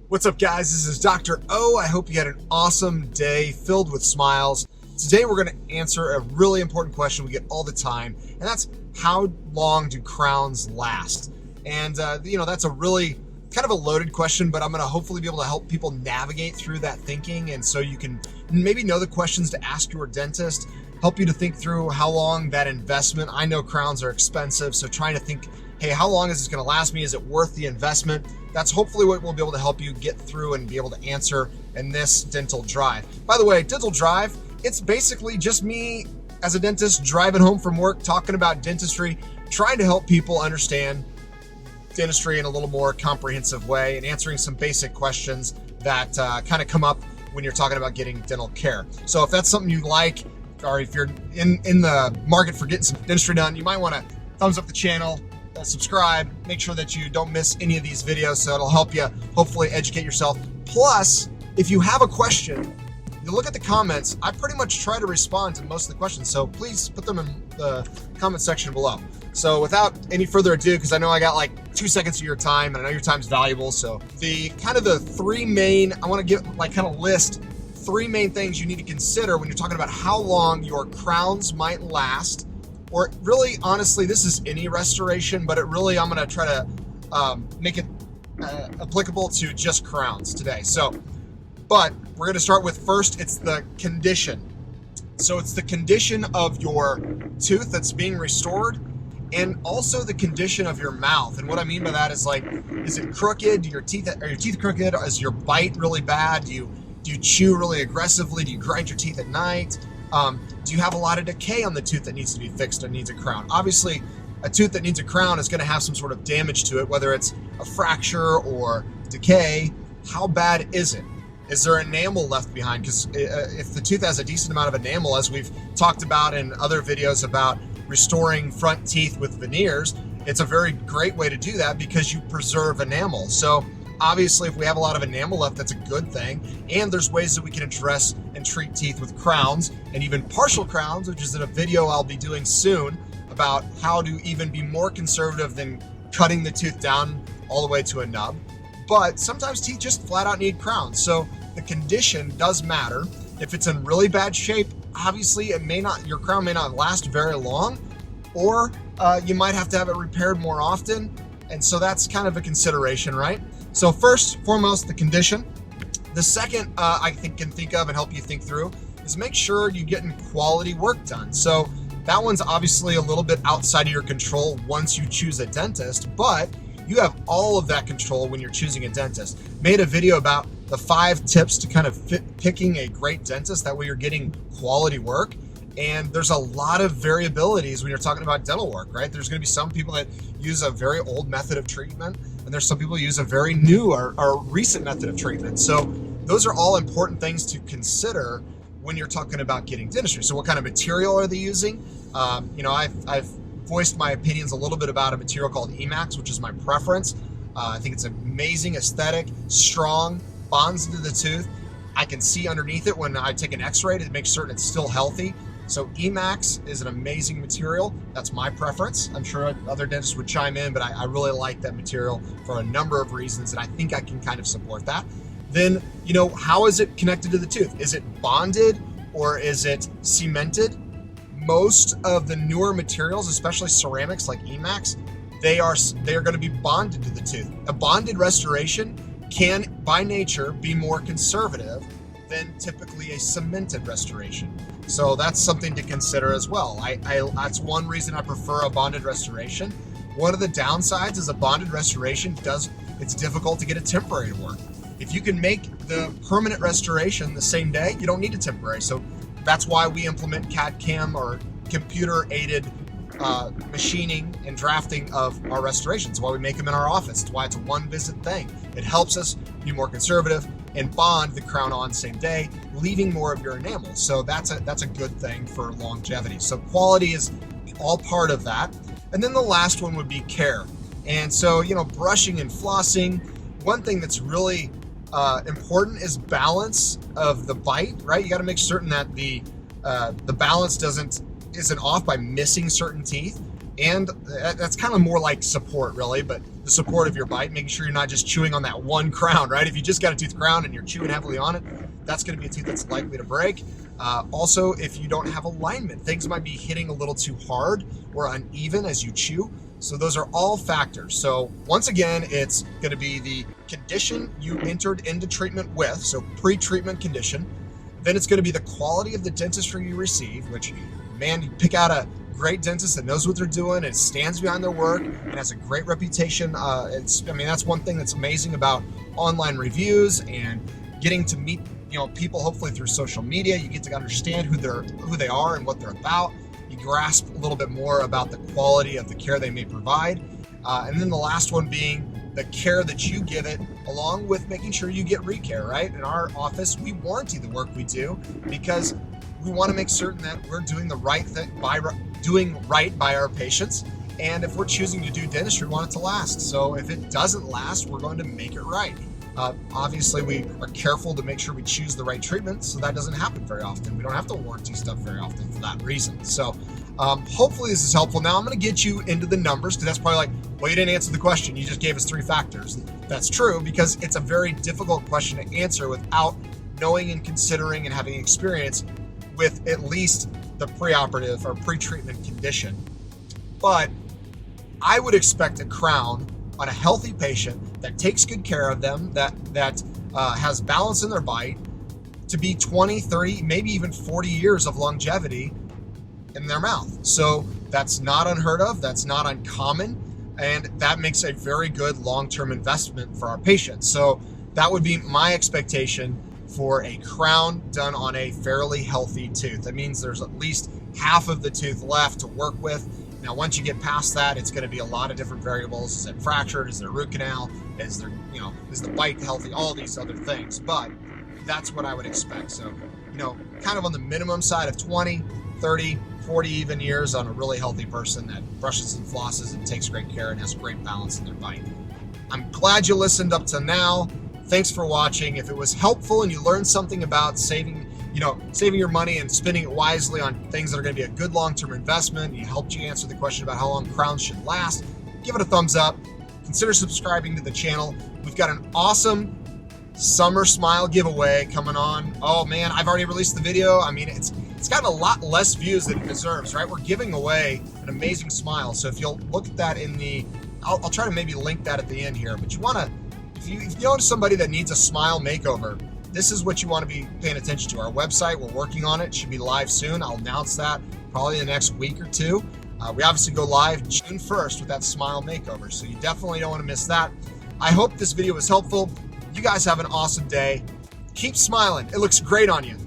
What's up, guys? This is Dr. O. I hope you had an awesome day filled with smiles. Today we're going to answer a really important question we get all the time, and that's how long do crowns last? And that's a really kind of a loaded question, but I'm going to hopefully be able to help people navigate through that thinking, and so you can maybe know the questions to ask your dentist, help you to think through how long that investment. I know crowns are expensive, so trying to think, hey, how long is this going to last me? Is it worth the investment? That's hopefully what we'll be able to help you get through and be able to answer in this dental drive. By the way, dental drive, it's basically just me as a dentist driving home from work, talking about dentistry, trying to help people understand dentistry in a little more comprehensive way and answering some basic questions that kind of come up when you're talking about getting dental care. So if that's something you like, or if you're in the market for getting some dentistry done, you might want to thumbs up the channel, subscribe, make sure that you don't miss any of these videos, so it'll help you hopefully educate yourself. Plus, if you have a question, you look at the comments. I pretty much try to respond to most of the questions, so please put them in the comment section below. So without any further ado, because I know I got like 2 seconds of your time, and I know your time's valuable, so the three main, I want to give list three main things you need to consider when you're talking about how long your crowns might last. Or really, honestly, this is any restoration, but I'm going to try to make it applicable to just crowns today. But we're going to start with first, it's the condition. So it's the condition of your tooth that's being restored, and also the condition of your mouth. And what I mean by that is, like, is it crooked? Are your teeth crooked? Is your bite really bad? Do you chew really aggressively? Do you grind your teeth at night? Do you have a lot of decay on the tooth that needs to be fixed or needs a crown? Obviously, a tooth that needs a crown is going to have some sort of damage to it, whether it's a fracture or decay. How bad is it? Is there enamel left behind? Because if the tooth has a decent amount of enamel, as we've talked about in other videos about restoring front teeth with veneers, it's a very great way to do that because you preserve enamel. So obviously, if we have a lot of enamel left, that's a good thing. And there's ways that we can address and treat teeth with crowns and even partial crowns, which is in a video I'll be doing soon about how to even be more conservative than cutting the tooth down all the way to a nub. But sometimes teeth just flat out need crowns. So the condition does matter. If it's in really bad shape, obviously your crown may not last very long, or you might have to have it repaired more often. And so that's kind of a consideration, right? So first, foremost, the condition. The second I can think of and help you think through is make sure you're getting quality work done. So that one's obviously a little bit outside of your control once you choose a dentist, but you have all of that control when you're choosing a dentist. Made a video about the 5 tips to kind of picking a great dentist. That way you're getting quality work. And there's a lot of variabilities when you're talking about dental work, right? There's going to be some people that use a very old method of treatment, and there's some people who use a very new or recent method of treatment. So those are all important things to consider when you're talking about getting dentistry. So what kind of material are they using? I've voiced my opinions a little bit about a material called Emax, which is my preference. I think it's amazing aesthetic, strong, bonds into the tooth. I can see underneath it when I take an x-ray to make certain it's still healthy. So Emax is an amazing material. That's my preference. I'm sure other dentists would chime in, but I really like that material for a number of reasons, and I think I can kind of support that. Then, how is it connected to the tooth? Is it bonded or is it cemented? Most of the newer materials, especially ceramics like Emax, they are going to be bonded to the tooth. A bonded restoration can, by nature, be more conservative than typically a cemented restoration. So that's something to consider as well. That's one reason I prefer a bonded restoration. One of the downsides is a bonded restoration it's difficult to get a temporary to work. If you can make the permanent restoration the same day, you don't need a temporary. So that's why we implement CAD/CAM or computer-aided machining and drafting of our restorations. Why we make them in our office. It's why it's a one-visit thing. It helps us be more conservative and bond the crown on same day, leaving more of your enamel. So that's a good thing for longevity. So quality is all part of that. And then the last one would be care. And so, brushing and flossing. One thing that's really important is balance of the bite, right? You got to make certain that the balance isn't off by missing certain teeth. And that's kind of more like support, really, but the support of your bite, making sure you're not just chewing on that one crown, right? If you just got a tooth crown and you're chewing heavily on it, that's going to be a tooth that's likely to break. Also, if you don't have alignment, things might be hitting a little too hard or uneven as you chew. So those are all factors. So once again, it's going to be the condition you entered into treatment with, so pre-treatment condition. Then it's going to be the quality of the dentistry you receive, which, man, you pick out a great dentist that knows what they're doing and stands behind their work and has a great reputation. That's one thing that's amazing about online reviews and getting to meet people hopefully through social media. You get to understand who they are and what they're about. You grasp a little bit more about the quality of the care they may provide. And then the last one being the care that you give it, along with making sure you get recare, right? In our office, we warranty the work we do because we want to make certain that we're doing the right thing doing right by our patients. And if we're choosing to do dentistry, we want it to last. So if it doesn't last, we're going to make it right. Obviously, we are careful to make sure we choose the right treatment, so that doesn't happen very often. We don't have to warranty stuff very often for that reason. So hopefully this is helpful. Now I'm going to get you into the numbers, because that's probably like, well, you didn't answer the question. You just gave us 3 factors. That's true, because it's a very difficult question to answer without knowing and considering and having experience with at least the preoperative or pre-treatment condition. But I would expect a crown on a healthy patient that takes good care of them, that has balance in their bite, to be 20, 30, maybe even 40 years of longevity in their mouth. So that's not unheard of, that's not uncommon, and that makes a very good long-term investment for our patients. So that would be my expectation for a crown done on a fairly healthy tooth. That means there's at least half of the tooth left to work with. Now, once you get past that, it's going to be a lot of different variables. Is it fractured? Is there a root canal? Is the bite healthy? All these other things. But that's what I would expect. So, kind of on the minimum side of 20, 30, 40 even years on a really healthy person that brushes and flosses and takes great care and has great balance in their bite. I'm glad you listened up to now. Thanks for watching. If it was helpful and you learned something about saving your money and spending it wisely on things that are going to be a good long-term investment, it helped you answer the question about how long crowns should last, give it a thumbs up. Consider subscribing to the channel. We've got an awesome summer smile giveaway coming on. Oh man, I've already released the video. It's gotten a lot less views than it deserves, right? We're giving away an amazing smile. So if you'll look at that I'll try to maybe link that at the end here, but if you know somebody that needs a smile makeover, this is what you want to be paying attention to. Our website, we're working on it, should be live soon. I'll announce that probably in the next week or 2. We obviously go live June 1st with that smile makeover, so you definitely don't want to miss that. I hope this video was helpful. You guys have an awesome day. Keep smiling. It looks great on you.